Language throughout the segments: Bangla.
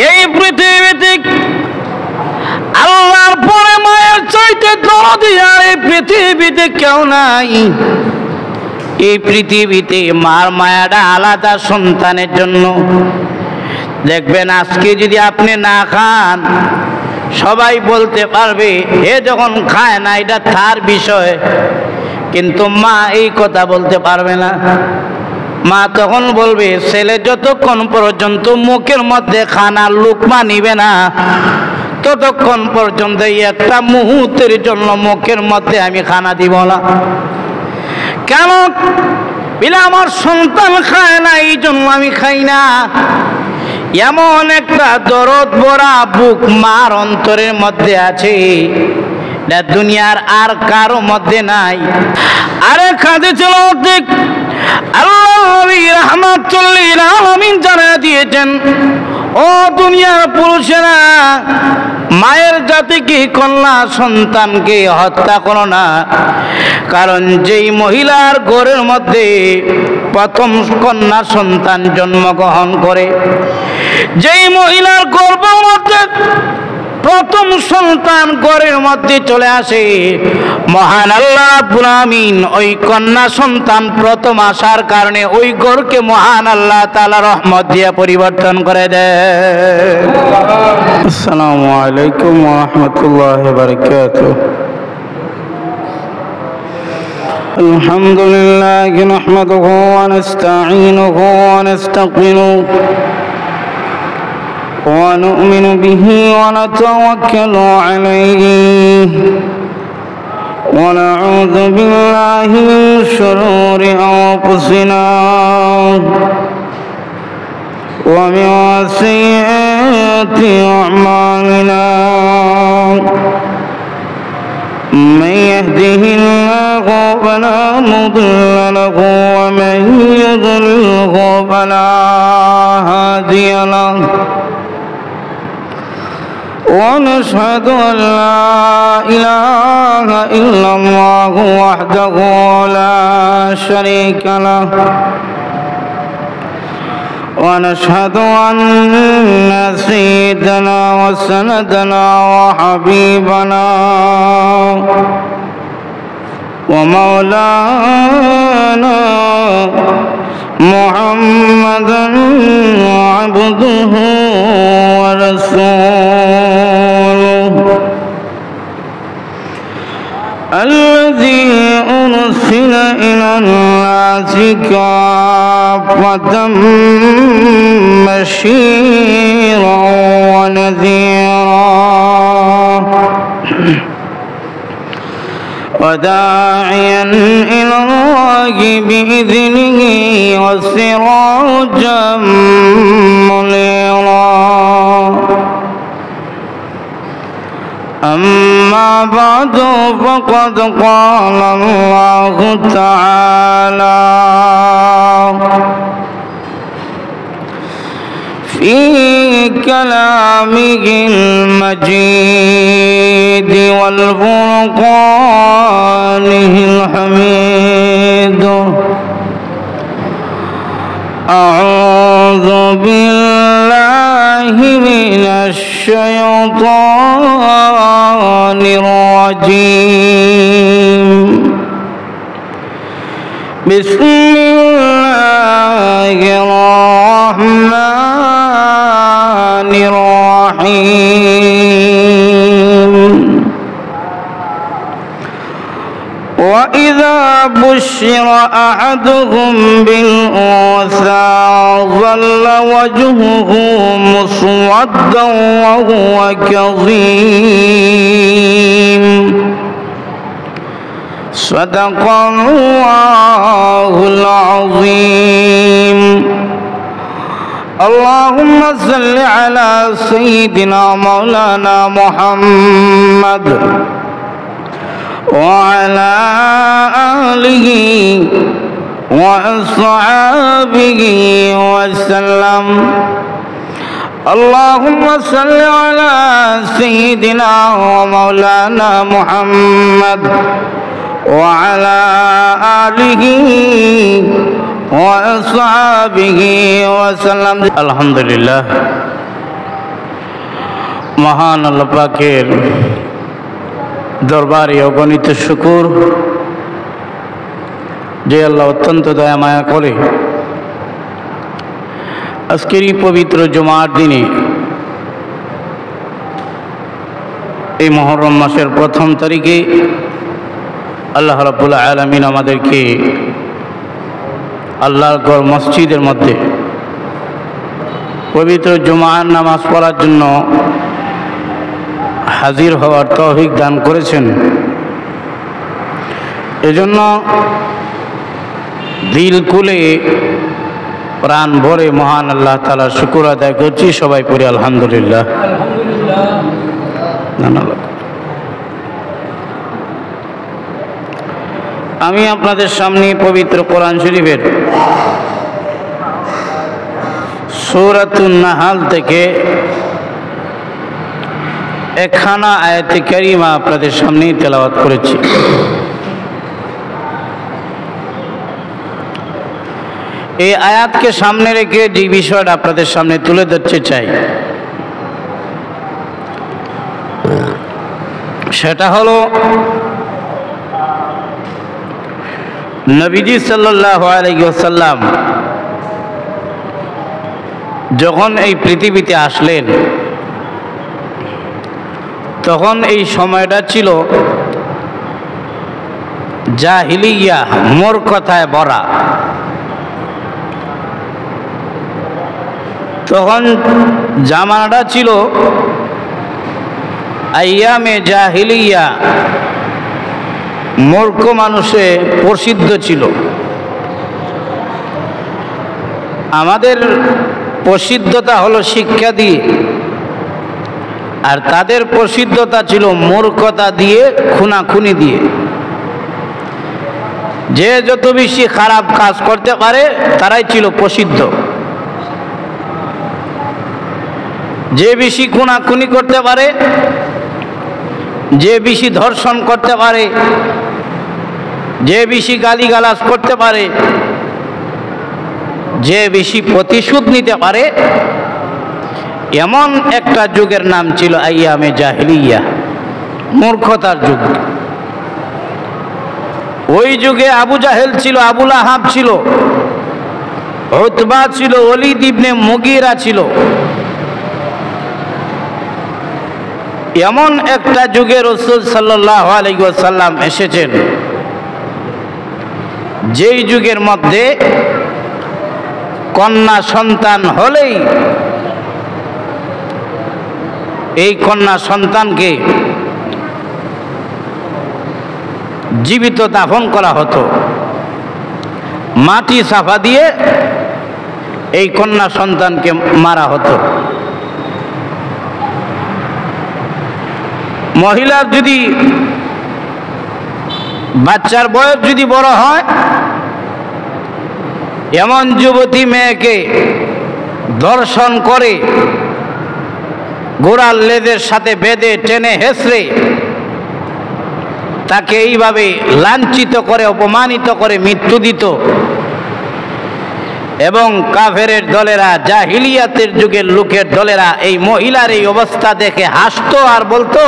এই পৃথিবীতে আল্লাহর পরে মায়ের চাইতে দরদি আর এই পৃথিবীতে কেউ নাই। এই পৃথিবীতে মার মায়াটা আলাদা সন্তানের জন্য। দেখবেন আজকে যদি আপনি না খান, সবাই বলতে পারবে এ যখন খায় না এটা তার বিষয়, কিন্তু মা এই কথা বলতে পারবে না। মা তখন বলবে ছেলে যতক্ষণ পর্যন্ত মুখের মধ্যে খানার লুকমা নিবে না, ততক্ষণ পর্যন্ত একটা মুহূর্তের জন্য মুখের মধ্যে আমি খানা দিব না। কেন? বিনা আমার সন্তান খায় না, এই জন্য আমি খাই না। এমন একটা দরদ ভরা বুক মার অন্তরের মধ্যে আছে, দুনিয়ার আর কারো মধ্যে নাই। আরে কাঁদে ছিল অর্ধেক আল্লাহ নবী রাহমাতুল্লিল আলামিন জানিয়ে দিয়েছেন, ও দুনিয়ার পুরুষেরা, মায়ের জাতিকে কন্যা সন্তানকে হত্যা করো না। কারণ যেই মহিলার ঘরের মধ্যে প্রথম কন্যা সন্তান জন্মগ্রহণ করে, যেই মহিলার গর্ভের মধ্যে প্রথম সন্তান ঘরের মধ্যে চলে আসে, মহান আল্লাহ রাব্বুল আমিন ওই কন্যা সন্তান প্রথম আসার কারণে ওই ঘরকে মহান আল্লাহ তাআলা রহমত দিয়ে পরিবর্তন করে দেয়। আসসালামু আলাইকুম ওয়া রাহমাতুল্লাহি ওয়া বারাকাতুহু। আলহামদুলিল্লাহ নাহমাদুহু ওয়া নাস্তাঈনুহু ওয়া নাস্তাগফিরুহু ونؤمن به ونتوكل عليه ونعوذ بالله من شرور أنفسنا ومن سيئات أعمالنا من يهده الله فلا مضل له ومن يضلله فلا هادي له ونشهد أن لا إله إلا الله وحده لا شريك له ونشهد أن سيدنا وسندنا وحبيبنا ومولانا محمدا عبده ورسوله الذي أرسل إلى الناس كافة بشيرا ونذيرا وداعيا إلى الله بإذنه وسراجا منيرا. أما بعد فقد قال الله تعالى في كلامه المجيد والفرقانه الحميد: أعوذ بالله من الشيطان الرجيم. بسم الله الرحمن الرحيم. وإذا بشر أحدهم بالأنثى ظل وجهه مسودا وهو كظيم. صدق الله العظيم. اللهم صل على سيدنا مولانا محمد وعلى آله وأصحابه وسلم. اللهم صل على سيدنا ومولانا محمد وعلى آله وأصحابه وسلم. الحمد لله. মহান আল্লাহ পাকের দরবারে অগণিত শুকর যে আল্লাহ অত্যন্ত দয়া মায়া করে আজকের এই পবিত্র জুমার দিনে এই মুহররম মাসের প্রথম তারিখে আল্লাহ রাব্বুল আলামিন আমাদেরকে আল্লাহর ঘর মসজিদের মধ্যে পবিত্র জুমার নামাজ পড়ার জন্য হাজির হওয়ার তৌফিক দান করেছেন। এজন্য দিল খুলে প্রাণ ভরে মহান আল্লাহ তাআলার শুকর আদায় করছি। সবাই পড়ি আলহামদুলিল্লাহ। আমি আপনাদের সামনে পবিত্র কোরআন শরীফের সূরাতুন নাহাল থেকে একখানা আয়াতে কারিমা আপনাদের সামনেই তেলাওয়াত করেছি। এই আয়াতকে সামনে রেখে যে বিষয়টা আপনাদের সামনে তুলে ধরতে চাই সেটা হলো নবীজি সাল্লাল্লাহু আলাইহি ওয়াসাল্লাম যখন এই পৃথিবীতে আসলেন তখন এই সময়টা ছিল জাহিলিয়া, মূর্খতায় ভরা। তখন জামানাটা ছিল আইয়ামে জাহিলিয়া, মূর্খ মানুষে প্রসিদ্ধ ছিল। আমাদের প্রসিদ্ধতা হলো শিক্ষা দিয়ে, আর তাদের প্রসিদ্ধতা ছিল মূর্খতা দিয়ে, খুনাখুনি দিয়ে। যে যত বেশি খারাপ কাজ করতে পারে তারাই ছিল প্রসিদ্ধ। যে বেশি খুনাখুনি করতে পারে, যে বেশি ধর্ষণ করতে পারে, যে বেশি গালিগালাজ করতে পারে, যে বেশি প্রতিশোধ নিতে পারে, এমন একটা যুগের নাম ছিল আইয়ামে জাহিলিয়া, মূর্খতার যুগ। ওই যুগে আবু জাহেল ছিল, আবু লাহাব ছিল, উতবা ছিল, ওলীদ ইবনে মুগীরা ছিল। এমন একটা যুগে রাসূল সাল্লাল্লাহু আলাইহি ওয়াসাল্লাম এসেছেন যেই যুগের মধ্যে কন্যা সন্তান হলেই এই কন্যা সন্তানকে জীবিত দাফন করা হতো। মাটি চাপা দিয়ে এই কন্যা সন্তানকে মারা হতো। মহিলার যদি বাচ্চার বয়স যদি বড় হয়, এমন যুবতী মেয়েকে ধর্ষণ করে ঘোড়ার লেজের সাথে বেঁধে টেনে হেঁচড়ে তাকে এইভাবে লাঞ্ছিত করে, অপমানিত করে মৃত্যু দিত। এবং কাফেরের দলেরা, জাহিলিয়াতের যুগের লোকের দলেরা এই মহিলার এই অবস্থা দেখে হাসতো আর বলতো,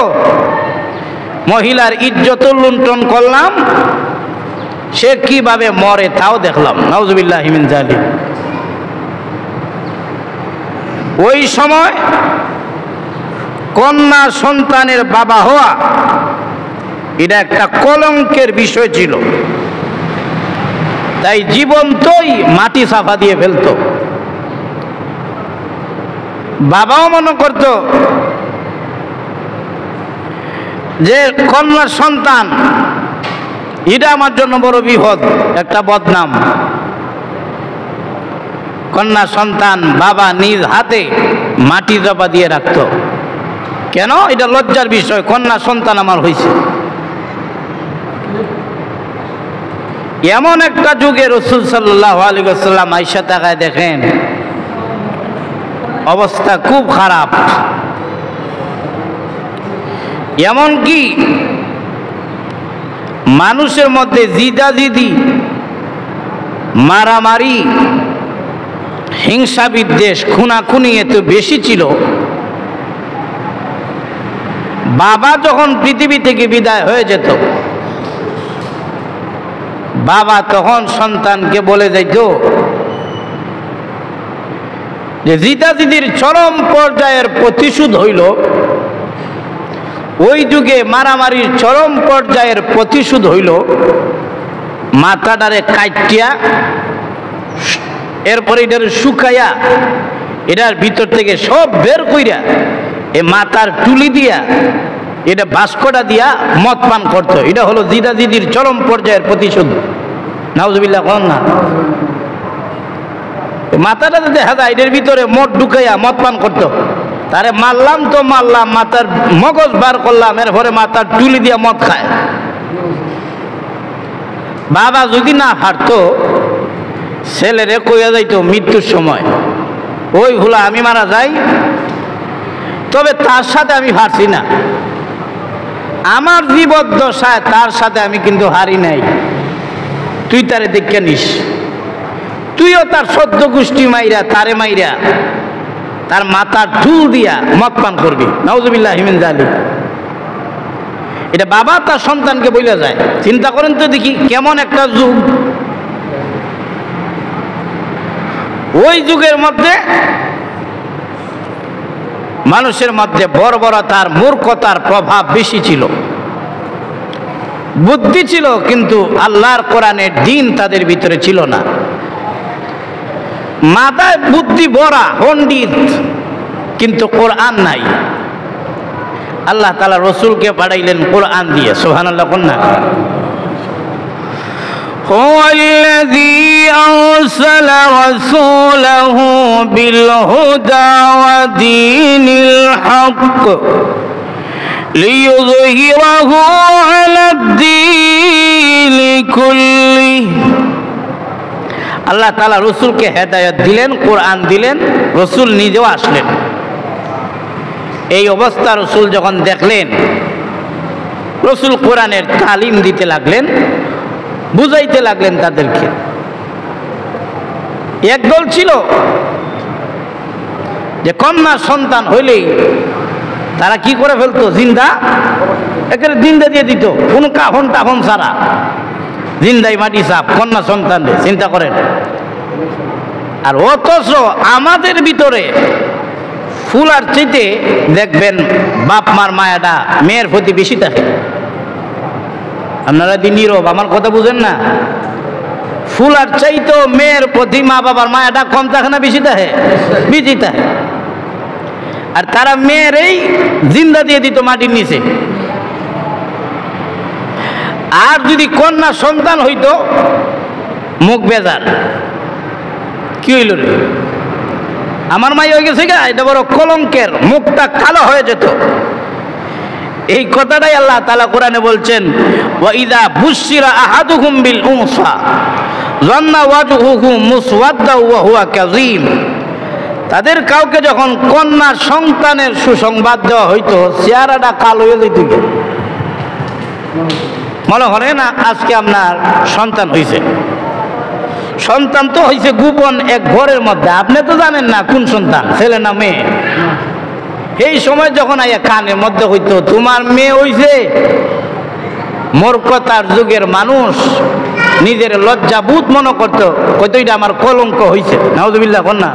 মহিলার ইজ্জত লুণ্ঠন করলাম, সে কিভাবে মরে তাও দেখলাম। নাউজুবিল্লাহি মিন যালিক। ওই সময় কন্যা সন্তানের বাবা হওয়া এটা একটা কলঙ্কের বিষয় ছিল। তাই জীবন্তই মাটি চাপা দিয়ে ফেলত। বাবাও মনে করত যে কন্যা সন্তান এটা আমার জন্য বড় বিপদ, একটা বদনাম। কন্যা সন্তান বাবা নিজ হাতে মাটি চাপা দিয়ে রাখত। কেন? এটা লজ্জার বিষয়, কন্যা সন্তান আমার হয়েছে। এমন একটা যুগে রাসূল সাল্লাল্লাহু আলাইহি ওয়াসাল্লাম আয়েশা তাকায় দেখেন অবস্থা খুব খারাপ। এমনকি মানুষের মধ্যে জিদাজিদি, মারামারি, হিংসা বিদ্বেষ, খুনাখুনি এত বেশি ছিল বাবা যখন পৃথিবী থেকে বিদায় হয়ে যেত, বাবা তখন সন্তানকে বলে যাইত যে জিদাজিদির চরম পর্যায়ের প্রতিশোধ হইল, ওই যুগে মারামারির চরম পর্যায়ের প্রতিশোধ হইল মাথাটারে কাটিয়া, এরপরে এটার শুকাইয়া, এটার ভিতর থেকে সব বের কইরা এ মাথার টুলি দিয়া এটা বাস্কটা দিয়া মদ পান করত। এটা হলো জিদাজিদির চরম পর্যায়ের প্রতিশোধ। নাউজুবিল্লাহ কোন না, মাথাটা দেখা যায় এটার ভিতরে মদ ঢুকাইয়া মদ পান করতো। তারে মারলাম তো মারলাম, মাথার মগজ বার করলাম, এরপরে মাথার টুলি দিয়া মদ খায়। বাবা যদি না হারতো, ছেলেরে কইয়া যাইতো মৃত্যুর সময়, ওই ভুলা আমি মারা যাই, তবে তার সাথে আমি হারছি না, আমার জীবদ্দশায় তার সাথে আমি কিন্তু হারি নাই, তুই তারে দেখে নিস, তুইও তার সদ্য গোষ্ঠী মাইরা তারে মাইরা তার মাথার ঢুল দিয়া মদ পান করবি। নাউজুবিল্লাহ মিন যালিক। এটা বাবা তার সন্তানকে বলে যায়। চিন্তা করেন তো দেখি কেমন একটা যুগ। ওই যুগের মধ্যে মানুষের মধ্যে বর্বরতার মূর্খতার প্রভাব বেশি ছিল, বুদ্ধি ছিল কিন্তু আল্লাহর কোরআনের দ্বীন তাদের ভিতরে ছিল না। মাথায় বুদ্ধি ভরা পণ্ডিত, কিন্তু কোরআন নাই। আল্লাহ তাআলা রসুলকে পাঠাইলেন কোরআন দিয়ে। সুবহানাল্লাহ কন্যা। هو الذي أرسل رسوله بالهدى ودين الحق ليظهره على الدين كله। আল্লাহ তাআলা রসুলকে হেদায়েত দিলেন, কোরআন দিলেন, রসুল নিজেও আসলেন। এই অবস্থা রসুল যখন দেখলেন, রসুল কোরআনের তালিম দিতে লাগলেন, বুঝাইতে লাগলেন তাদেরকে। একদল ছিল যে কন্যা সন্তান হইলেই তারা কি করে ফেলতো, জিন্দা একেবারে জিন্দা দিয়ে দিত, কোনো কাফন টাফন ছাড়া জিন্দাই মাটি সাপ কন্যা সন্তান। চিন্তা করেন। আর অথচ আমাদের ভিতরে ফুলার চাইতে দেখবেন বাপ মার মায়াটা মেয়ের প্রতি বেশি থাকে। আপনারা দি নীরব, আমার কথা বুঝেন না? ফুলার চাইতো মেয়ের প্রতি মা বাবার মায়াটা কম থাকে না বেশি থাকে? বেশি থাকে। আর তারা মেয়ের এই জিন্দা দিয়ে দিত মাটির নিচে। আর যদি কন্যা সন্তান হইতো, মুখ বেজার, কি হইল রে আমার মাই হয়ে গেছে গা, এটা বড় কলঙ্কের, মুখটা কালো হয়ে যেত। এই কথাটাই আল্লাহ তাআলা কোরআনে বলছেন, ওয়া ইযা বুশিরা আহাদুহুম বিল উনসা যান্না ওয়াজহুহু মুসওয়াদ্দা ওয়া হুয়া কাযীম। তাদের কাউকে যখন কন্যা সন্তানের সুসংবাদ দেওয়া হইতো, চেহারাটা কালো হয়ে যেত। মনে হয় না আজকে আপনার সন্তান হয়েছে, সন্তান তো হয়েছে গোপন এক ঘরের মধ্যে, আপনি তো জানেন না কোন সন্তান, ছেলে না মেয়ে। এই সময় যখন আইয়া কানের মধ্যে হইতো তোমার মেয়ে হইছে, মূর্খতার যুগের মানুষ নিজের লজ্জাবোধ মনে করতো, কইতো এটা আমার কলঙ্ক হইছে। নাউজুবিল্লাহ কন্যা।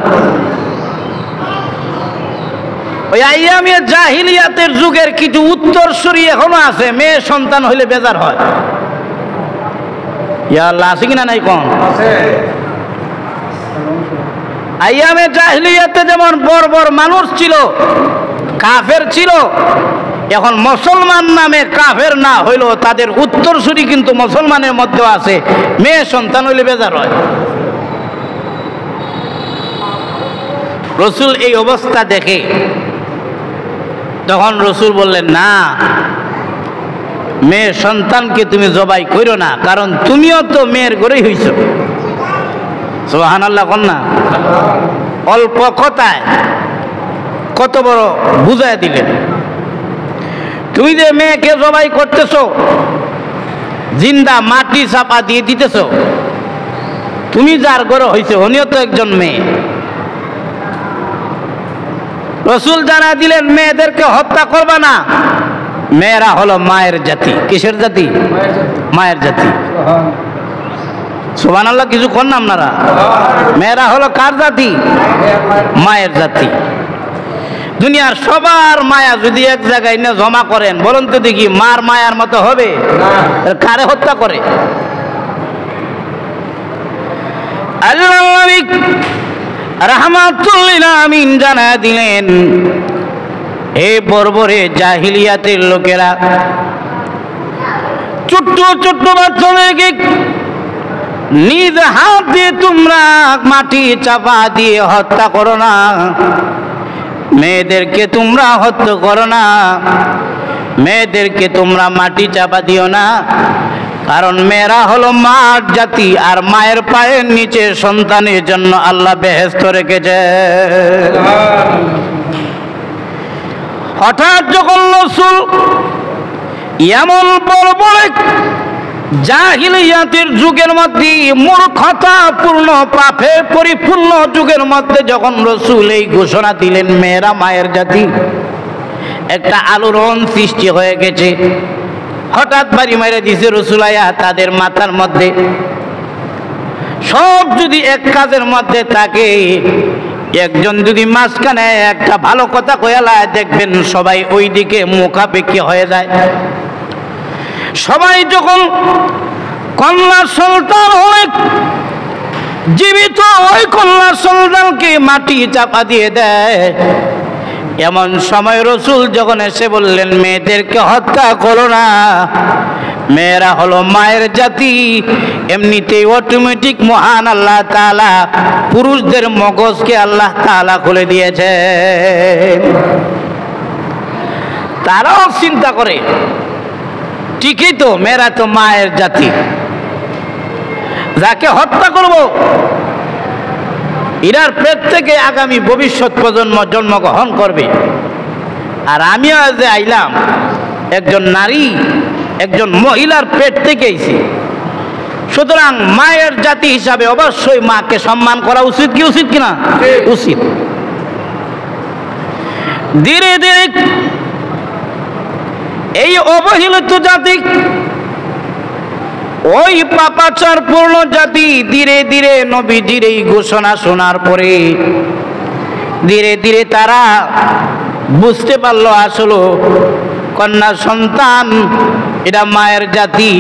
ওই আইয়ামে জাহিলিয়াতের যুগের কিছু উত্তরসূরি এখনো আছে, মেয়ে সন্তান হইলে বেজার হয়। ইয়া আল্লাহ, আছে কিনা নাই কোন? আইয়ামে জাহিলিয়াতে যেমন বর্বর মানুষ ছিল, কাফের ছিল, এখন মুসলমান নামে কাফের না হইল তাদের উত্তরসূরি কিন্তু মুসলমানের মধ্যে আছে, মেয়ে সন্তান হইলে বেজার হয়। রসুল এই অবস্থা দেখে তখন রসুল বললেন, না, মেয়ে সন্তানকে তুমি জবাই করো না, কারণ তুমিও তো মেয়ের ঘরেই হইছ। সুবহানাল্লাহ কন্যা। অল্প কথায় কত বড় বুঝায় দিলেন। তুমি যে মেয়েকে জবাই করতেছ, জিন্দা মাটি চাপা দিয়ে দিতেছ, তুমি যার ঘরে হইছে উনিও তো একজন মেয়ে। রসুল জানা দিলেন মেয়েদেরকে হত্যা করবা না, মেয়েরা হলো মায়ের জাতি। কিসের জাতি? মায়ের জাতি। সুবহানাল্লাহ, কিছু কর না আপনারা। মেয়েরা হলো কার জাতি? মায়ের জাতি। দুনিয়ার সবার মায়া যদি এক জায়গায় না জমা করেন, বলুন তো দেখি মার মায়ার মতো হবে? কারে হত্যা করে? আল্লাহ নবী রাহমাতুল লিল আলামিন জানায়া দিলেন, এই বর্বরে জাহিলিয়াতের লোকেরা ছোট্ট ছোট্ট বাচ্চাদেরকে নিজ হাত দিয়ে তোমরা মাটি চাপা দিয়ে হত্যা করো না, মেয়েদেরকে তোমরা হত্যা করো না, মেয়েদেরকে তোমরা মাটি চাপা দিও না, কারণ মেয়েরা হলো মার জাতি, আর মায়ের পায়ের নিচে সন্তানের জন্য আল্লাহ বেহেশত রেখেছে। হঠাৎ যখন রাসূল এমন বড় বড় জাহিলিয়াতের যুগের মধ্যে, মূর্খতাপূর্ণ পাপে পরিপূর্ণ যুগের মধ্যে যখন রাসূল এই ঘোষণা দিলেন মেয়েরা মায়ের জাতি, একটা আলোড়ন সৃষ্টি হয়ে গেছে। হঠাৎ বাড়ি মেরে দিছে রাসূল আয়া তাদের মাথার মধ্যে। সব যদি এক কাজের মধ্যে থাকে, একজন যদি মাঝখানে একটা ভালো কথা কয়ালায়, দেখবেন সবাই ওই দিকে মুখাপেক্ষী হয়ে যায়। সবাই যখন কন্যা সন্তান হয়, জীবিত ওই কন্যা সন্তানকে মাটি চাপা দিয়ে দেয়। এমন সময় রাসূল যখন এসে বললেন মেয়েদেরকে হত্যা করো না, মেয়েরা হলো মায়ের জাতি, এমনিতেই অটোমেটিক মহান আল্লাহ তাআলা পুরুষদের মগজকে আল্লাহ তাআলা খুলে দিয়েছে। তারাও চিন্তা করে ঠিকই তো, মেয়েরা তো মায়ের জাতি, যাকে হত্যা করব এরার পেট থেকে আগামী ভবিষ্যৎ প্রজন্ম জন্মগ্রহণ করবে, আর আমিও যে আইলাম একজন নারী, একজন মহিলার পেট থেকে আইছি, সুতরাং মায়ের জাতি হিসাবে অবশ্যই মাকে সম্মান করা উচিত কি উচিত কিনা? উচিত। ধীরে ধীরে এই অবহেলিত জাতি, ওই পাপাচার পূর্ণ জাতি ধীরে ধীরে নবীজির এই ঘোষণা শোনার পরে ধীরে ধীরে তারা বুঝতে পারলো আসলে কন্যা সন্তান এটা মায়ের জাতি,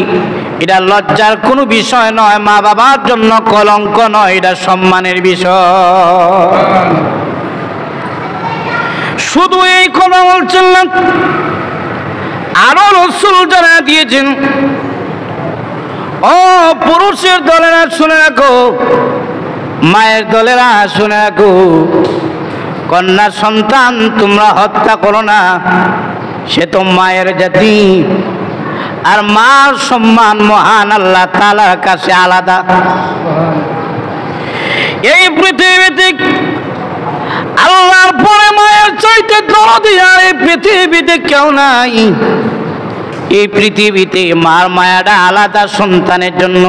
এটা লজ্জার কোনো বিষয় নয়, মা বাবার জন্য কলঙ্ক নয়, এটা সম্মানের বিষয়। শুধু এই কথা বলছেন না, আরো রাসূল জানা দিয়েছেন, ও পুরুষের দলেরা শুনে রাখো, মায়ের দলেরা শুনে রাখো, কন্যা সন্তান তোমরা হত্যা করো না, সে তো মায়ের জাতি, আর মার সম্মান মহান আল্লাহ তাআলার কাছে আলাদা। এই পৃথিবীতে আল্লাহর পরে মায়ের চাইতে দরদি আর এই পৃথিবীতে কেউ নাই। এই পৃথিবীতে মার মায়াটা আলাদা সন্তানের জন্য।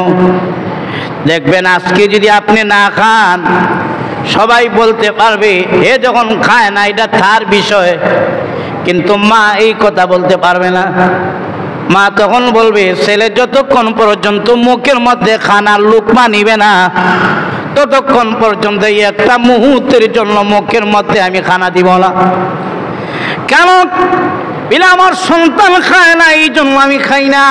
দেখবেন আজকে যদি আপনি না খান, সবাই বলতে পারবে এ যখন খায় না এটা তার বিষয়, কিন্তু মা এই কথা বলতে পারবে না। মা তখন বলবে ছেলে যতক্ষণ পর্যন্ত মুখের মধ্যে খানার লুকমা নিবে না, ততক্ষণ পর্যন্ত একটা মুহূর্তের জন্য মুখের মধ্যে আমি খানা দিব না। কেন? বিনা আমার সন্তান খায় না, এই জন্য আমি খাই না।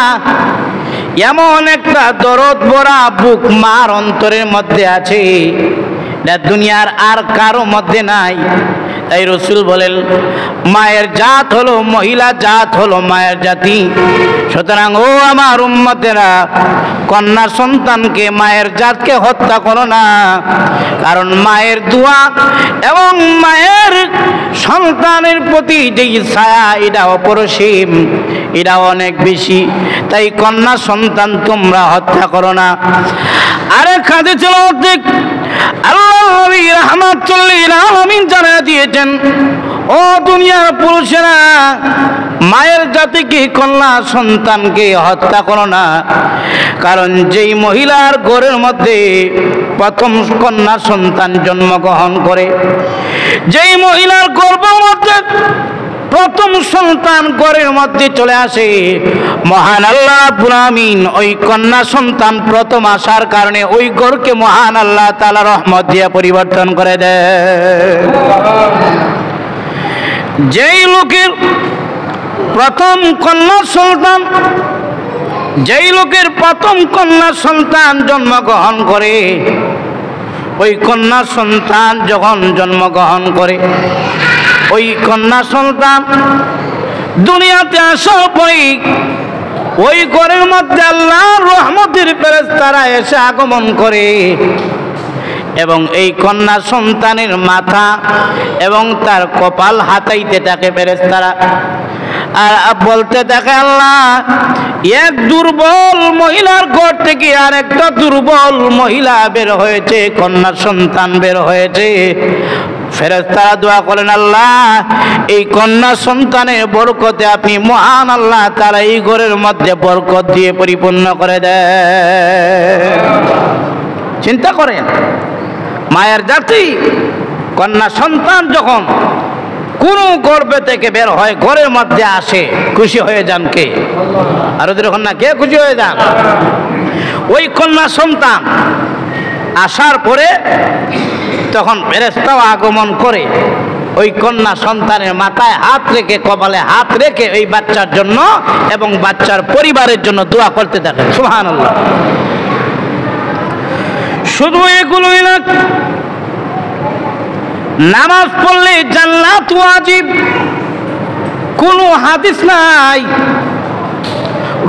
এমন একটা দরদ ভরা বুক মার অন্তরের মধ্যে আছে, এটা দুনিয়ার আর কারো মধ্যে নাই। তাই রাসূল বলেন মায়ের জাত হলো, মহিলা জাত হলো মায়ের জাতি। সুতরাং ও আমার উম্মতেরা, কন্যা সন্তানকে মায়ের জাতকে হত্যা করো না, কারণ মায়ের দোয়া এবং মায়ের সন্তানের প্রতি যে ছায়া এটা অপরিসীম, এটা অনেক বেশি। তাই কন্যা সন্তান তোমরা হত্যা করো না। আরেক হাদিস ছিল আল্লাহ নবী রাহমাতুল লিল আলামিন জানিয়ে দিয়েছেন, ও দুনিয়ার পুরুষেরা, মায়ের জাতিকে কন্যা সন্তানকে হত্যা করো না, কারণ যেই মহিলার ঘরের মধ্যে প্রথম কন্যা সন্তান জন্মগ্রহণ করে, যেই মহিলার গর্ভের মধ্যে প্রথম সন্তান ঘরের মধ্যে চলে আসে, মহান আল্লাহ রাব্বুল আমিন ওই কন্যা সন্তান প্রথম আসার কারণে ওই ঘরকে মহান আল্লাহ তাআলা রহমত দিয়ে পরিবর্তন করে দেয়। যেই লোকের প্রথম কন্যা সন্তান, যেই লোকের প্রথম কন্যা সন্তান জন্মগ্রহণ করে, ওই কন্যা সন্তান যখন জন্মগ্রহণ করে, ওই কন্যা সন্তান দুনিয়াতে আসার পরে ওই ঘরের মধ্যে আল্লাহর রহমতের ফেরেশতারা এসে আগমন করে এবং এই কন্যা সন্তানের মাথা এবং তার কপাল হাতাইতে থাকে ফেরেশতারা, আর বলতে থাকে আল্লাহ এক দুর্বল মহিলার ঘর থেকে আর একটা দুর্বল মহিলা বের হয়েছে, কন্যা সন্তান বের হয়েছে। ফেরেশতারা দোয়া করেন আল্লাহ এই কন্যা সন্তানের বরকতে আপনি মহান আল্লাহ তাআলা এই ঘরের মধ্যে বরকত দিয়ে পরিপূর্ণ করে দেন। চিন্তা করেন মায়ের জাতি কন্যা সন্তান যখন কোন গর্ভে থেকে বের হয় ঘরের মধ্যে আসে, খুশি হয়ে যান কে? আর যখন না কে খুশি হয়ে যান? ওই কন্যা সন্তান আসার পরে তখন ফেরেশতাও আগমন করে ওই কন্যা সন্তানের মাথায় হাত রেখে, কপালে হাত রেখে ওই বাচ্চার জন্য এবং বাচ্চার পরিবারের জন্য দোয়া করতে থাকে। সুবহানাল্লাহ। শুধু এগুলোই না, নামাজ পড়লে জান্নাত ওয়াজিব, কোনো হাদিস নাই।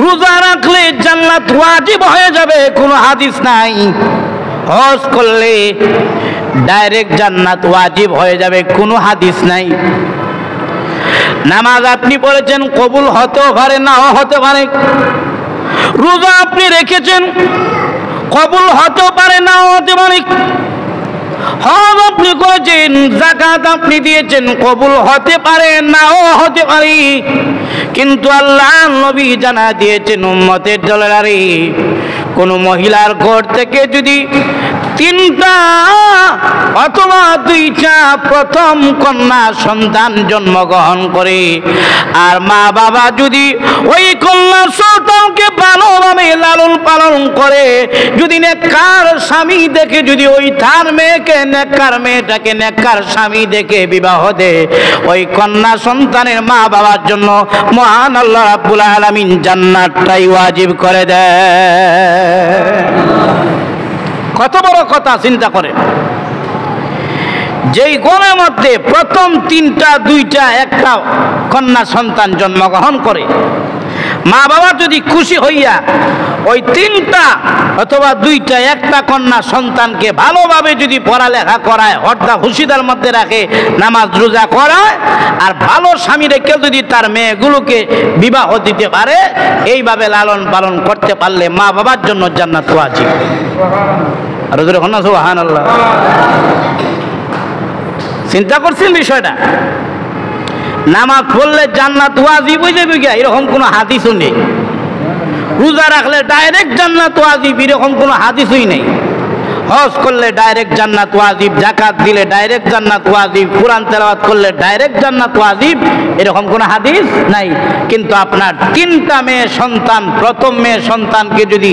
রোজা রাখলে জান্নাত ওয়াজিব হয়ে যাবে, কোনো হাদিস নাই। হজ করলে ডাইরেক্ট জান্নাত ওয়াজিব হয়ে যাবে, কোনো হাদিস নাই। নামাজ আপনি পড়েছেন কবুল হতেও পারে, নাও হতে পারে। রোজা আপনি রেখেছেন কবুল হতেও পারে, নাও হতে পারে। হজ আপনি করেছেন, যাকাত আপনি দিয়েছেন, কবুল হতে পারে, নাও হতে পারে। কিন্তু আল্লাহ নবী জানা দিয়েছেন উম্মতের দলেরারে, কোন মহিলার ঘর থেকে যদি 3টা অথবা 2টা প্রথম কন্যা সন্তান জন্মগ্রহণ করে, আর মা বাবা যদি ওই কন্যা সন্তানকে ভালোভাবে লালন পালন করে, যদি নেককার স্বামী দেখে, যদি ওই তার মেয়েকে নেককার মেয়েটাকে নেককার স্বামী দেখে বিবাহ দেয়, ওই কন্যা সন্তানের মা বাবার জন্য মহান আল্লাহ রাব্বুল আলামিন জান্নাতটাই ওয়াজিব করে দেয়। কত বড় কথা চিন্তা করে। যেই ঘরের মধ্যে প্রথম 3টা 2টা 1টা কন্যা সন্তান জন্মগ্রহণ করে, মা বাবা যদি খুশি হইয়া ওই 3টা অথবা 2টা 1টা কন্যা সন্তানকে ভালোভাবে যদি পড়ালেখা করায়, হর্দা হুশিদার মধ্যে রাখে, নামাজ রোজা করায়, আর ভালো স্বামী রেখে যদি তার মেয়েগুলোকে বিবাহ দিতে পারে, এইভাবে লালন পালন করতে পারলে মা বাবার জন্য জান্নাত ওয়াজিব। আর যখন না সুবহানাল্লাহ। চিন্তা করছেন বিষয়টা? নামাজ পড়লে জান্নাত ওয়াজিব হয়ে যাবে কি এরকম কোনো হাদিসও নেই। রোজা রাখলে ডাইরেক্ট জান্নাত ওয়াজিব এরকম কোনো হাদিসই নেই। হজ করলে ডাইরেক্ট জান্নাত ওয়াজিব, যাকাত দিলে ডাইরেক্ট জান্নাত ওয়াজিব, কোরআন তেলাওয়াত করলে ডাইরেক্ট জান্নাত ওয়াজিব, এরকম কোনো হাদিস নাই। কিন্তু আপনার 3টা মেয়ে সন্তান, প্রথম মেয়ে সন্তানকে যদি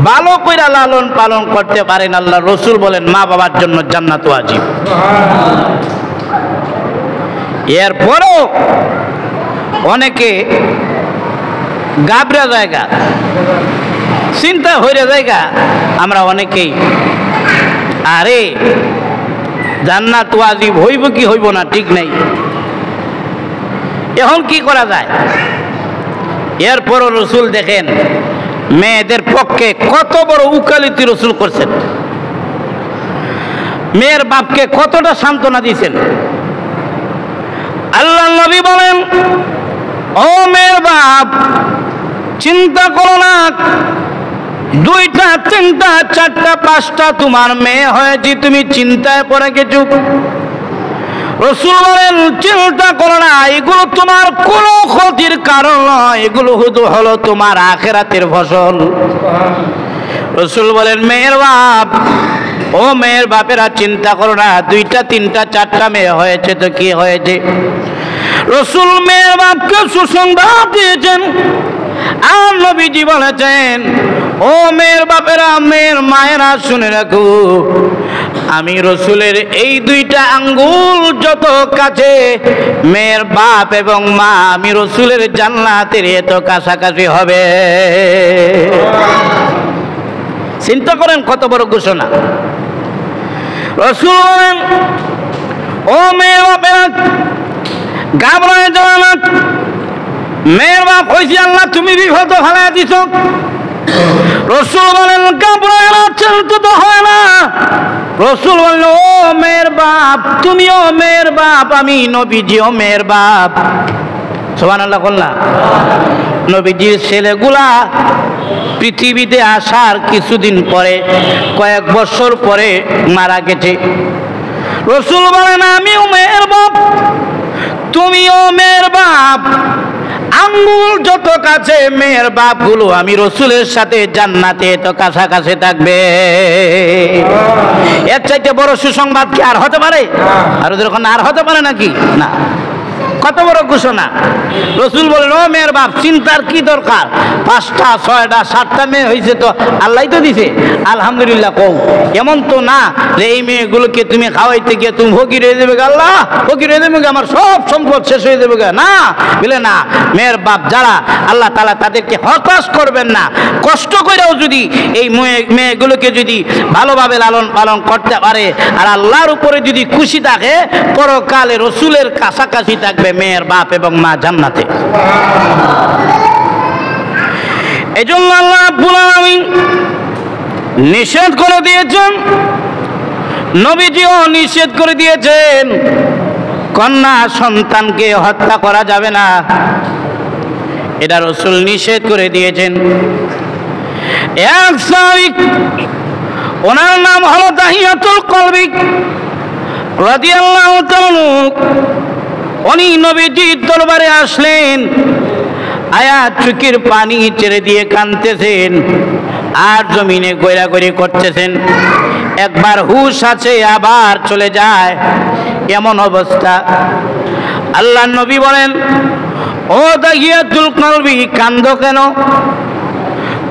ভালো করে লালন পালন করতে পারেন, আল্লাহ রসুল বলেন মা বাবার জন্য জান্নাত ওয়াজিব। এরপরও অনেকে গাবরা জায়গা, চিন্তা হইরে জায়গা, আমরা অনেকেই আরে জান্নাত ওয়াজিব হইব কি হইব না ঠিক নাই, এখন কি করা যায়? এরপরও রসুল দেখেন মেয়েদের পক্ষে কত বড় উকালতি রসুল করছেন, মেয়ের বাপকে কতটা সান্ত্বনা দিয়েছেন। আল্লাহ নবী বলেন, ও মেয়ের বাপ চিন্তা করো না, 2টা 3টা 4টা 5টা তোমার মেয়ে হয়েছে, তুমি চিন্তায় পড়ে গেছো। রসুল বলেন চিন্তা করো না, এগুলো তোমার কোনো ক্ষতির কারণ নয়, এগুলো হলো তোমার আখিরাতের ফসল। রসুল বলেন মেয়ের বাপ, ও মেয়ের বাপেরা চিন্তা করো না, 2টা 3টা 4টা মেয়ে হয়েছে তো কি হয়েছে? রাসূল মেয়ের বাপকে সুসংবাদ দিয়েছেন। আর নবীজি বলেছেন, ও মেয়ের বাপেরা, মেয়ের মায়েরা শুনে রাখো, আমি রাসূলের এই দুইটা আঙ্গুল যত কাছে মেয়ের বাপ এবং মা, আমি রাসূলের জান্নাতের এত কাছাকাছি হবে। চিন্তা করেন কত বড় ঘোষণা। রাসূল বলেন, ও মেয়ের বাপেরা, ঘাবড়ায় যাও না। মেয়ের বাপ হয়েছে আল্লাহ, তুমি বিপদ ফেলা দিছ। রাসূল বলেন, ঘাবড়ায় না, চিন্তিত হয় না। রাসূল বললেন, ও মেয়ের বাপ, তুমিও মেয়ের বাপ, আমি নবীজিও মেয়ের বাপ। সুবহানাল্লাহ বললা। নবীজির ছেলেগুলা পৃথিবীতে আসার কিছুদিন পরে, কয়েক বছর পরে মারা গেছে। রাসূল বলেন, আমিও মেয়ের বাপ, তুমিও মেয়ের বাপ। আঙ্গুল যত কাছে মেয়ের বাপগুলো আমি রাসূলের সাথে জান্নাতে তো কাছাকাছি থাকবে। এর চাইতে বড় সুসংবাদ কি আর হতে পারে? আর যখন আর হতে পারে নাকি? না। কত বড় ঘোষণা। রাসূল বলেন, ও মেয়ের বাপ, চিন্তার কি দরকার? 5টা 6টা 7টা মেয়ে হয়েছে তো আল্লাহই তো দিছে, আলহামদুলিল্লাহ কও। এমন তো না যে এই মেয়েগুলোকে তুমি খাওয়াইতে গিয়ে তুমি ফকির হয়ে যাবে, আল্লাহ ফকির হয়ে যাবে, আমার সব সম্পদ শেষ হয়ে যাবে। না, বলে না, মেয়ের বাপ যারা, আল্লাহ তাআলা তাদেরকে হতাশ করবেন না। কষ্ট করেও যদি এই মেয়েগুলোকে যদি ভালোভাবে লালন পালন করতে পারে আর আল্লাহর উপরে যদি খুশি থাকে, পরকালে রাসূলের কাছাকাছি থাকবে মেয়ের বাপ এবং মা জান্নাতে। এই জন্য আল্লাহ রাব্বুল আলামিন নিষেধ করে দিয়েছেন, নবীজিও নিষেধ করে দিয়েছেন, কন্যা সন্তানকে হত্যা করা যাবে না, এটা রাসূল নিষেধ করে দিয়েছেন। এক সাহাবী, ওনার নাম হলো দাহিয়াতুল কলবি রাদিয়াল্লাহু তাআলা, উনি নবীজির দরবারে আসলেন, আয়াত চোখের পানি ছেড়ে দিয়ে কাঁদতেছেন আর জমিনে গড়াগড়ি করতেছেন। একবার হুশ আছে, আবার চলে যায়, এমন অবস্থা। আল্লাহর নবী বলেন, ও দাহিয়াতুল কলবি, কাঁদো কেন?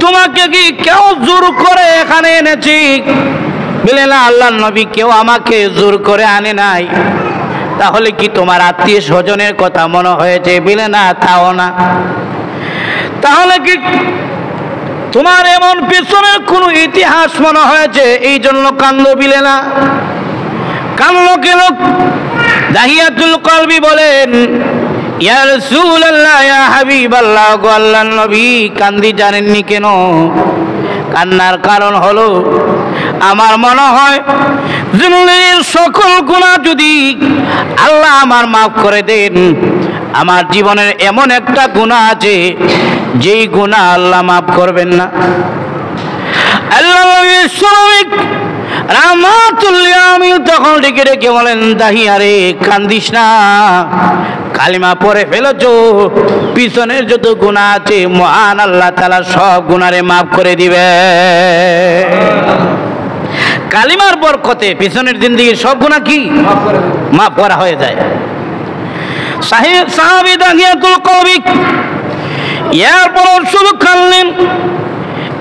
তোমাকে কি কেউ জোর করে এখানে এনেছি? বলে না আল্লাহর নবী, কেউ আমাকে জোর করে আনে নাই। তাহলে কি তোমার আত্মীয় স্বজনের কথা মনে হয়েছে? বলে না, তাও না। তাহলে কি তোমার এমন পেছনের কোনো ইতিহাস মনে হয়েছে, এই জন্য কান্দ? বিলে না। কান্দ কেন? দাহিয়াতুল কলবি বলেন, ইয়া রাসূলুল্লাহ, ইয়া হাবিবাল্লাহ, গো আল্লাহর নবী, কান্দি জানেননি কেন? কান্নার কারণ হলো, আমার মনে হয় জিন্দেগীর সকল গুনাহ যদি আল্লাহ আমার মাফ করে দেন, আমার জীবনের এমন একটা গুনাহ আছে যেই গুনাহ আল্লাহ মাফ করবেন না। আল্লাহ নবী শ্রমিক রাহমাতুল্লাহ আলাইহি তখন ডেকে ডেকে বলেন, দাহিয়া রে, কান্দিস না, কালিমা পড়ে ফেলেছো, পিছনের যত গুনাহ আছে মহান আল্লাহ তাআলা সব গুনাহরে মাফ করে দিবে। কালিমার বরকতে পিছনের জিন্দেগীর সব গুনাহ কি মাফ করা হয়ে যায়। সাহাবী দাহিয়াতুল কলবি এরপর শুধু কাঁদলেন,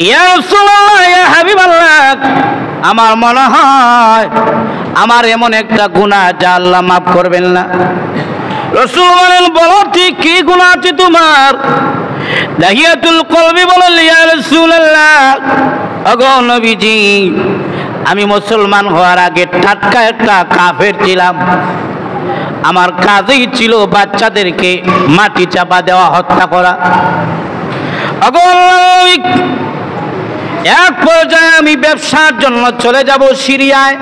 ইয়া রাসূলুল্লাহ, ইয়া হাবিবাল্লাহ, আমার মনে হয় আমার এমন একটা গুনাহ যা আল্লাহ মাফ করবেন না। রাসূল বলেন, বলো ঠিক কি গুনাহ আছে তোমার? দাহিয়াতুল কলবি বলেন, ইয়া রাসূলুল্লাহ, ওগো নবীজি, আমি মুসলমান হওয়ার আগে টাটকা একটা কাফের ছিলাম। আমার কাজই ছিল বাচ্চাদেরকে মাটি চাপা দেওয়া, হত্যা করা। ওগো নবী, এক পর্যায়ে আমি ব্যবসার জন্য চলে যাব সিরিয়ায়,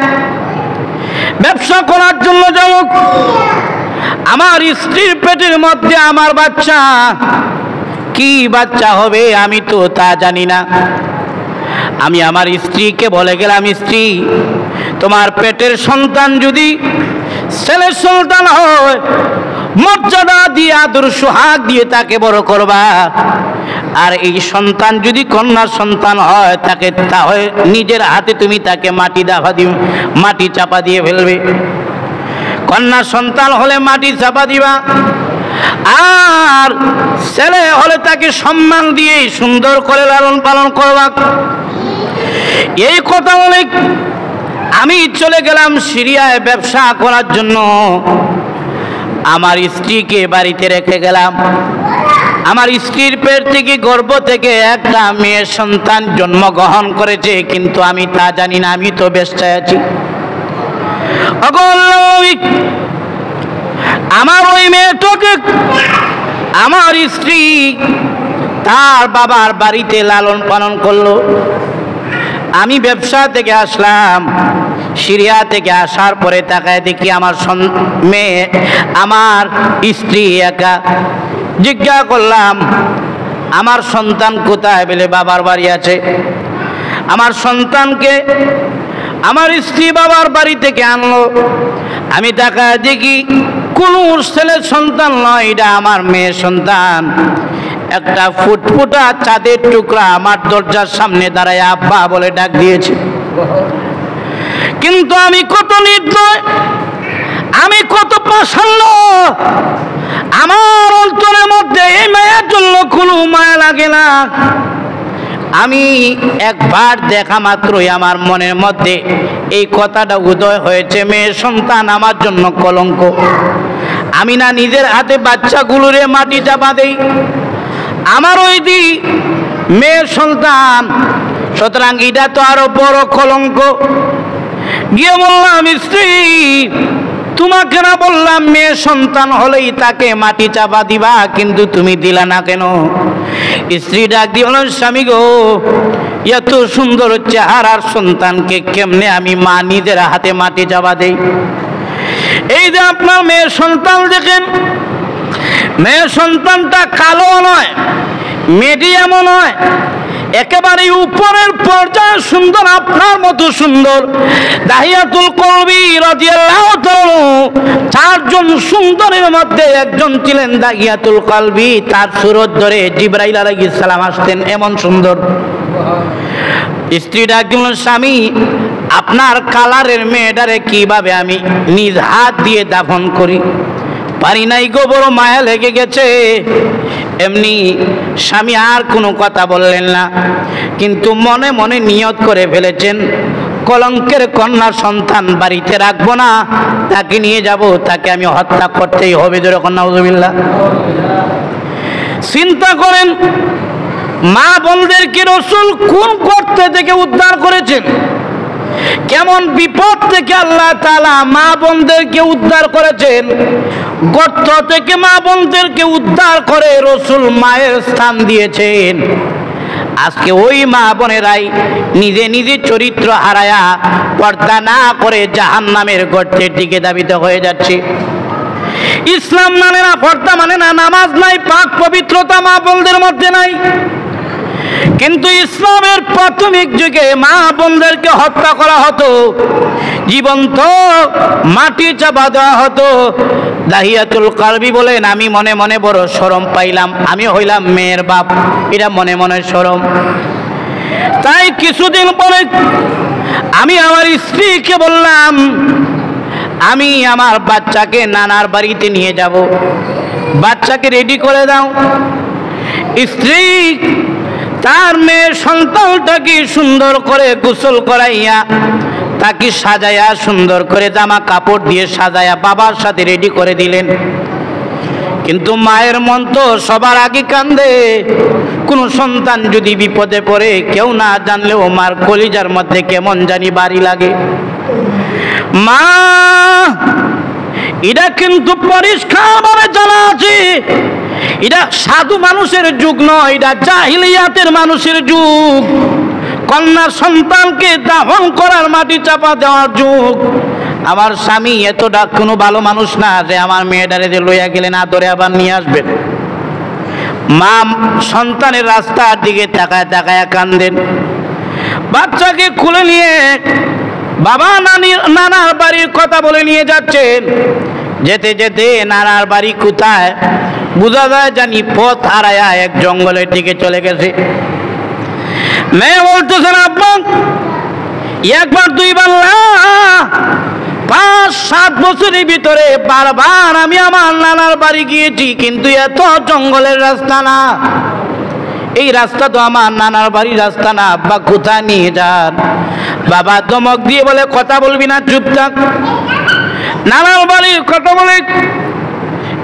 ব্যবসা করার জন্য যাব। আমার স্ত্রীর পেটের মধ্যে আমার বাচ্চা, কি বাচ্চা হবে আমি তো তা জানি না। আমি আমার স্ত্রীকে বলে গেলাম, স্ত্রী, তোমার পেটের সন্তান যদি ছেলের সন্তান হয়, মর্যাদা দিয়ে আদর সোহাগ দিয়ে তাকে বড় করবা। আর এই সন্তান যদি কন্যা সন্তান হয়, তাকে তাহলে নিজের হাতে তুমি তাকে মাটি চাপা দিয়ে ফেলবে। কন্যা সন্তান হলে মাটি চাপা দিবা, আর ছেলে হলে তাকে সম্মান দিয়ে সুন্দর করে লালন পালন করবা। এই কথা বলে আমি চলে গেলাম সিরিয়ায় ব্যবসা করার জন্য। আমার স্ত্রীকে বাড়িতে রেখে গেলাম। আমার স্ত্রীর পেট থেকে, গর্ভ থেকে একটা মেয়ে সন্তান জন্মগ্রহণ করেছে, কিন্তু আমি তা জানি না, আমি তো ব্যস্ত আছি। আমার ওই মেয়েটাকে আমার স্ত্রী তার বাবার বাড়িতে লালন পালন করলো। আমি ব্যবসা থেকে আসলাম, সিরিয়া থেকে আসার পরে তাকায় দেখি আমার মেয়ে, আমার স্ত্রী একা। জিজ্ঞাসা করলাম আমার সন্তান কোথায়? বলে বাবার বাড়ি আছে। আমার সন্তানকে আমার স্ত্রী বাবার বাড়ি থেকে আনলো। আমি তাকায় দেখি কোন ছেলের সন্তান নয়, এটা আমার মেয়ে সন্তান। একটা ফুটফুটা চাঁদের টুকরা আমার দরজার সামনে দাঁড়ায় আব্বা বলে ডাক দিয়েছে। কিন্তু আমি কত নির্দয়, আমি কত পাষাণ্য, আমার অন্তরের মধ্যে এই মায়ের জন্য কোনো মায়া লাগে না। আমি একবার দেখা মাত্রই আমার মনের মধ্যে এই কথাটা উদয় হয়েছে, মেয়ের সন্তান আমার জন্য কলঙ্ক। আমি না নিজের হাতে বাচ্চাগুলোরে মাটি চাপা দেই, আমার ওই দি মেয়ের সন্তান, সুতরাং এটা তো আরো বড় কলঙ্ক। গিয়ে বললাম স্ত্রী, তোমাকে না বললাম মেয়ে সন্তান হলেই তাকে মাটি চাপা দিবা, কিন্তু তুমি দিলা না কেন? স্ত্রী ডাক দিয়ে বললেন, স্বামী গো, এত সুন্দর চেহারার সন্তানকে কেমনে আমি মা নিজের হাতে মাটি চাপা দেই? এই যে আপনার মেয়ের সন্তান দেখেন, মেয়ের সন্তানটা কালো নয়, মিডিয়ামও নয়, একেবারে উপরের পর্যায়ে সুন্দর, আপনার মতো সুন্দর। দাহিয়াতুল কলবি রাদিয়াল্লাহু তাআলা, চারজন সুন্দরের মধ্যে একজন ছিলেন দাহিয়াতুল কলবি। তার সুরত ধরে জিবরাইল আলাইহিস সালাম আসতেন, এমন সুন্দর। স্ত্রী ডাক দিলেন, স্বামী আপনার কালারের মেয়েটারে কিভাবে আমি নিজ হাত দিয়ে দাফন করি? পারি নাই গো, বড় মায়া লেগে গেছে। এমনি স্বামী আর কোনো কথা বললেন না, কিন্তু মনে মনে নিয়ত করে ফেলেছেন, কলঙ্কের কন্যা সন্তান বাড়িতে রাখবো না, তাকে নিয়ে যাব, তাকে আমি হত্যা করতেই হবে। যেরকম নাউজুবিল্লাহ। চিন্তা করেন, মা বোনদেরকে রাসূল কোন গর্ত থেকে উদ্ধার করেছেন, কেমন বিপদ থেকে আল্লাহ তাআলা মা বোনদেরকে উদ্ধার করেছেন। গর্ত থেকে মা বোনদেরকে উদ্ধার করে রাসূল মায়ের স্থান দিয়েছেন। আজকে ওই মা বোনেরাই নিজে নিজে চরিত্র হারায়া পর্দা না করে জাহান্নামের গর্তের দিকে ধাবিত হয়ে যাচ্ছে। ইসলাম মানে না, পর্দা মানে না, নামাজ নাই, পাক পবিত্রতা মা বোনদের মধ্যে নাই। কিন্তু ইসলামের প্রাথমিক যুগে মা বোনদেরকে হত্যা করা হতো, জীবন্ত মাটি চাপা দেওয়া হতো। দাহিয়াতুল কলবি বলেন, আমি মনে মনে বড় শরম পাইলাম, আমি হইলাম মেয়ের বাপ, এটা মনে মনে শরম। তাই কিছুদিন পরে আমি আমার স্ত্রীকে বললাম, আমি আমার বাচ্চাকে নানার বাড়িতে নিয়ে যাব, বাচ্চাকে রেডি করে দাও। স্ত্রী তার মেয়ের সন্তানটাকে সুন্দর করে গোসল করাইয়া, তাকে সাজায়া, সুন্দর করে জামা কাপড় দিয়ে সাজায়া বাবার সাথে রেডি করে দিলেন। কিন্তু মায়ের মন তো সবার আগে কান্দে। কোনো সন্তান যদি বিপদে পড়ে, কেউ না জানলেও মার কলিজার মধ্যে কেমন জানি বাড়ি লাগে। মা, এটা কিন্তু পরিষ্কারভাবে জানা আছে, এটা সাধু মানুষের যুগ নয়, এটা জাহিলিয়াতের মানুষের যুগ। কন্যা সন্তানকে দাফন করার, মাটি চাপা দেওয়ার যুগ। আমার স্বামী এতটা কোনো ভালো মানুষ না যে আমার মেয়েটারে যে লইয়া গেলেন আদরে আবার নিয়ে আসবেন। মা সন্তানের রাস্তার দিকে তাকায় তাকায় কান্দেন। বাচ্চাকে খুলে নিয়ে বাবা নানার বাড়ির কথা বলে নিয়ে যাচ্ছেন। যেতে যেতে নানার বাড়ি কোথায় বোঝা যায় জানি, পথ হারায়া এক জঙ্গলের দিকে চলে গেছে। মেয়ে বলতেছেন, আব্বা একবার দুইবার না, 5-7 বছরের ভিতরে বারবার আমি আমার নানার বাড়ি গিয়েছি, কিন্তু এত জঙ্গলের রাস্তা না, এই রাস্তা তো আমার নানার বাড়ির রাস্তা না, আব্বা কোথায় নিয়ে যান? বাবা ধমক দিয়ে বলে, কথা বলবি না, চুপ থাক। নানার বাড়ির কথা বলে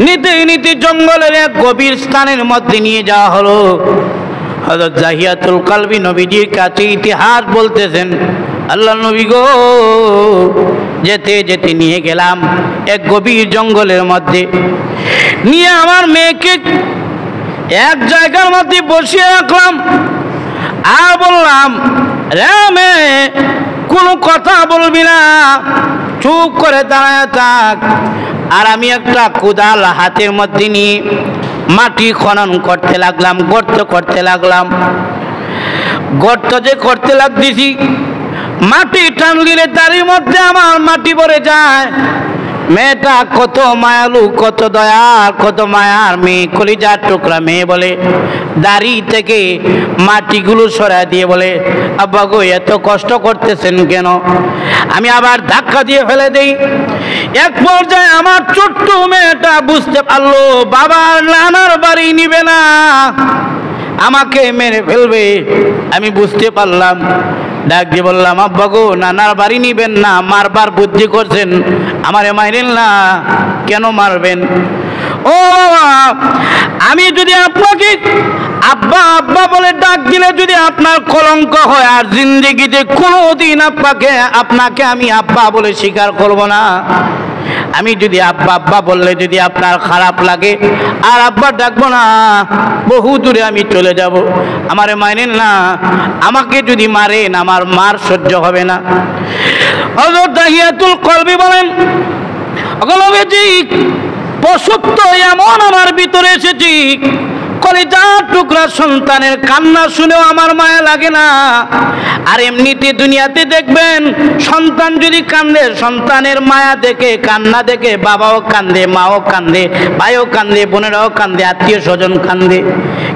নিতে নিতে জঙ্গলের এক গভীর স্থানের মধ্যে নিয়ে যাওয়া হলো। হযরত দাহিয়াতুল কলবি নবীজির কাছে ইতিহাস বলতেছেন, আল্লাহ নবী গো, যেতে যেতে নিয়ে গেলাম এক গভীর জঙ্গলের মধ্যে, নিয়ে আমার মেয়েকে এক জায়গার মধ্যে বসিয়ে রাখলাম, আর বললাম, রে মেয়ে, কোনো কথা বলবি না, চুপ করে দাঁড়ায় থাক। আর আমি একটা কোদাল হাতের মধ্যে নিয়ে মাটি খনন করতে লাগলাম, গর্ত করতে লাগলাম। গর্ত যে করতে লাগতেছি, মাটি টান দিলে তারই মধ্যে আমার মাটি ভরে যায়। মেয়েটা কত মায়ালু, কত দয়ার, কত মায়ার মেয়ে, কলিজার টুকরা মেয়ে, বলে দাড়ি থেকে মাটিগুলো সরাই দিয়ে বলে, আব্বা গো, এত কষ্ট করতেছেন কেন? আমি আবার ধাক্কা দিয়ে ফেলে দেই। এক পর্যায়ে আমার ছোট্ট মেয়েটা বুঝতে পারলো বাবার নানার বাড়ি নিবে না, আমাকে মেরে ফেলবে। আমি বুঝতে পারলাম, ডাক দিয়ে বললাম, আব্বা গো, নানার বাড়ি নিবেন না, মারবার বুদ্ধি করছেন, আমারে মাইরেন না, কেন মারবেন? ও বাবা, আমি যদি আপনাকে আব্বা আব্বা বলে ডাক দিলে যদি আপনার কলঙ্ক হয়, আর জিন্দেগিতে কোনোদিন আপনাকে আমি আব্বা বলে স্বীকার করব না। আমি যদি আব্বা আব্বা বললে যদি আপনার খারাপ লাগে, আর আব্বা ডাকবো না, বহু দূরে আমি চলে যাব, আমারে মানেন না, আমাকে যদি মারেন আমার মার সহ্য হবে না। হযরত দাহিয়াতুল কলবি বলেন, অগলবেজি, পশুত্ব এমন আমার ভিতরে এসেছি, কলিজার টুকরা সন্তানের কান্না শুনেও আমার মায়া লাগে না। আর এমনিতে দুনিয়াতে দেখবেন, সন্তান যদি কান্দে, সন্তানের মায়া দেখে, কান্না দেখে বাবাও কান্দে, মাও কান্দে, ভাইও কান্দে, বোনেরাও কান্দে, আত্মীয় স্বজন কান্দে।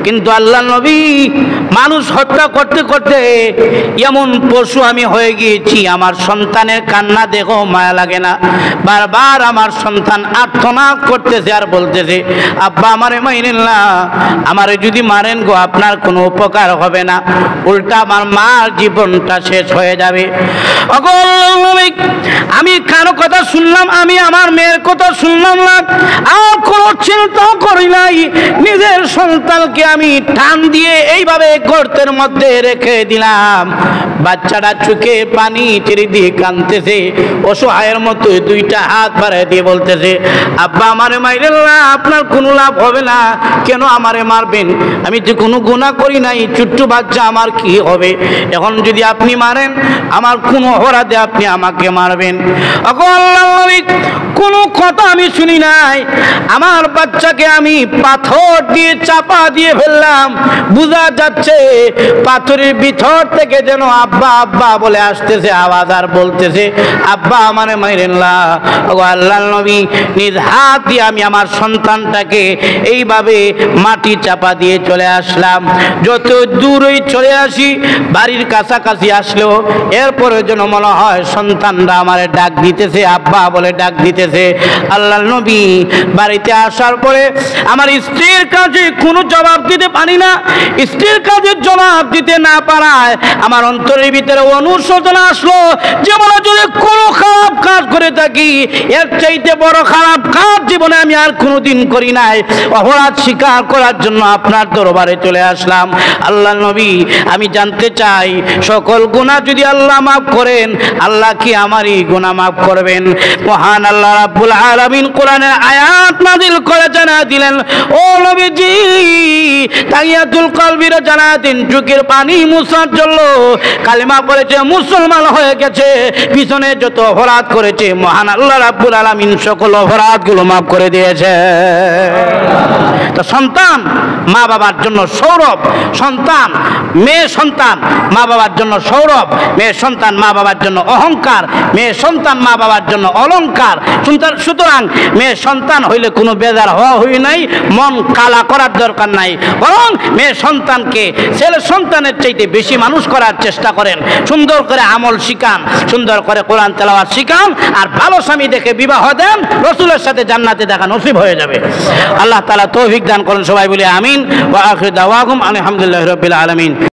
কিন্তু আল্লাহ নবী, মানুষ হত্যা করতে করতে এমন পশু আমি হয়ে গিয়েছি, আমার সন্তানের কান্না দেখেও মায়া লাগে না। বারবার আমার সন্তান আর্তনাদ করতেছে আর বলতেছে, আব্বা আমারে মাইরেন না, আমারে যদি মারেন গো আপনার কোনো উপকার হবে না, উল্টা আমার মার জীবনটা শেষ হয়ে যাবে। আমি কারো কথা শুনলাম, আমি আমার মেয়ের কথা শুনলাম না, আর কোনো চিন্তা করি নাই। নিজের সন্তানকে আমি টান দিয়ে এইভাবে গর্তের মধ্যে রেখে দিলাম। বাচ্চাটা চোখে পানি ছেড়ে দিয়ে কাঁদতেছে, অসহায়ের মতো দুইটা হাত বাড়ায় দিয়ে বলতেছে, আব্বা আমারে মাইরেন না, আপনার কোনো লাভ হবে না। কেন আমারে মারবেন? আমি তো কোনো গুনাহ করি নাই, ছোট্ট বাচ্চা, আমার কি হবে? এখন যদি আপনি মারেন, আমার কোনো অপরাধে আপনি আমাকে মারবেন? কোনো কথা আমি শুনি নাই, আমার বাচ্চাকে আমি পাথর দিয়ে চাপা দিয়ে ফেললাম। বোঝা যাচ্ছে পাথরের ভিতর থেকে যেন আব্বা আব্বা বলে আসতেছে আওয়াজ, আর বলতেছে, আব্বা আমারে মাইরেন না। আল্লাহর নবী নিজ হাত দিয়ে আমি আমার সন্তানটাকে এইভাবে মাটি চাপা দিয়ে চলে আসলাম। যত দূরই চলে আসি, বাড়ির কাছাকাছি আসলেও এরপরে যেন মনে হয় সন্তানরা আমারে ডাক দিতেছে, আব্বা বলে ডাক দিতেছে। আল্লাহর নবী বাড়িতে আসার পরে আমার স্ত্রীর কাছে কোনো জবাব দিতে পারি না। স্ত্রীর কাছে জবাব দিতে না পারায় আমার অন্তরের ভিতরে অনুশোচনা আসলো, যে বলে যদি কোনো খারাপ কাজ করে থাকি, এর চাইতে বড় খারাপ কাজ জীবনে আমি আর কোনোদিন করি নাই। অপরাধ স্বীকার করার জন্য আপনার দরবারে চলে আসলাম। আল্লাহ নবী, আমি জানতে চাই, সকল গুনাহ যদি আল্লাহ মাফ করেন, আল্লাহ কি আমারই গুনাহ মাফ করবেন? মহান আল্লাহ রাব্বুল আলামিন কোরআনের আয়াত নাযিল করে জানা দিলেন, ও নবীজি, দাহিয়াতুল কলবির জানা দিন, চোখের পানি মুছার জন্য কালেমা পড়েছে, মুসলমান হয়ে গেছে, পিছনে যত অপরাধ করেছে মহান আল্লাহ রাব্বুল আলামিন সকল অপরাধগুলো মাফ করে দিয়েছে। তো সন্তান মা বাবার জন্য সৌরভ, সন্তান মেয়ে সন্তান মা বাবার জন্য সৌরভ, মেয়ে সন্তান মা বাবার জন্য অহংকার, মেয়ে সন্তান মা বাবার জন্য অলংকার। সুতরাং মেয়ে সন্তান হইলে কোনো বেজার হওয়া হই নাই, মন কালা করার দরকার নাই, বরং মেয়ে সন্তানকে ছেলে সন্তানের চাইতে বেশি মানুষ করার চেষ্টা করেন। সুন্দর করে আমল শিখান, সুন্দর করে কোরআন তেলাওয়াত শিখান, আর ভালো স্বামী দেখে বিবাহ দেন, রসুলের সাথে জান্নাতে দেখা নসিব হয়ে যাবে। আল্লাহ তাআলা তৌফিক দান করেন। সবাই বলে আমিন। ওয়া আখিরু দাওয়াহুম আলহামদুলিল্লাহি রাব্বিল আলামিন।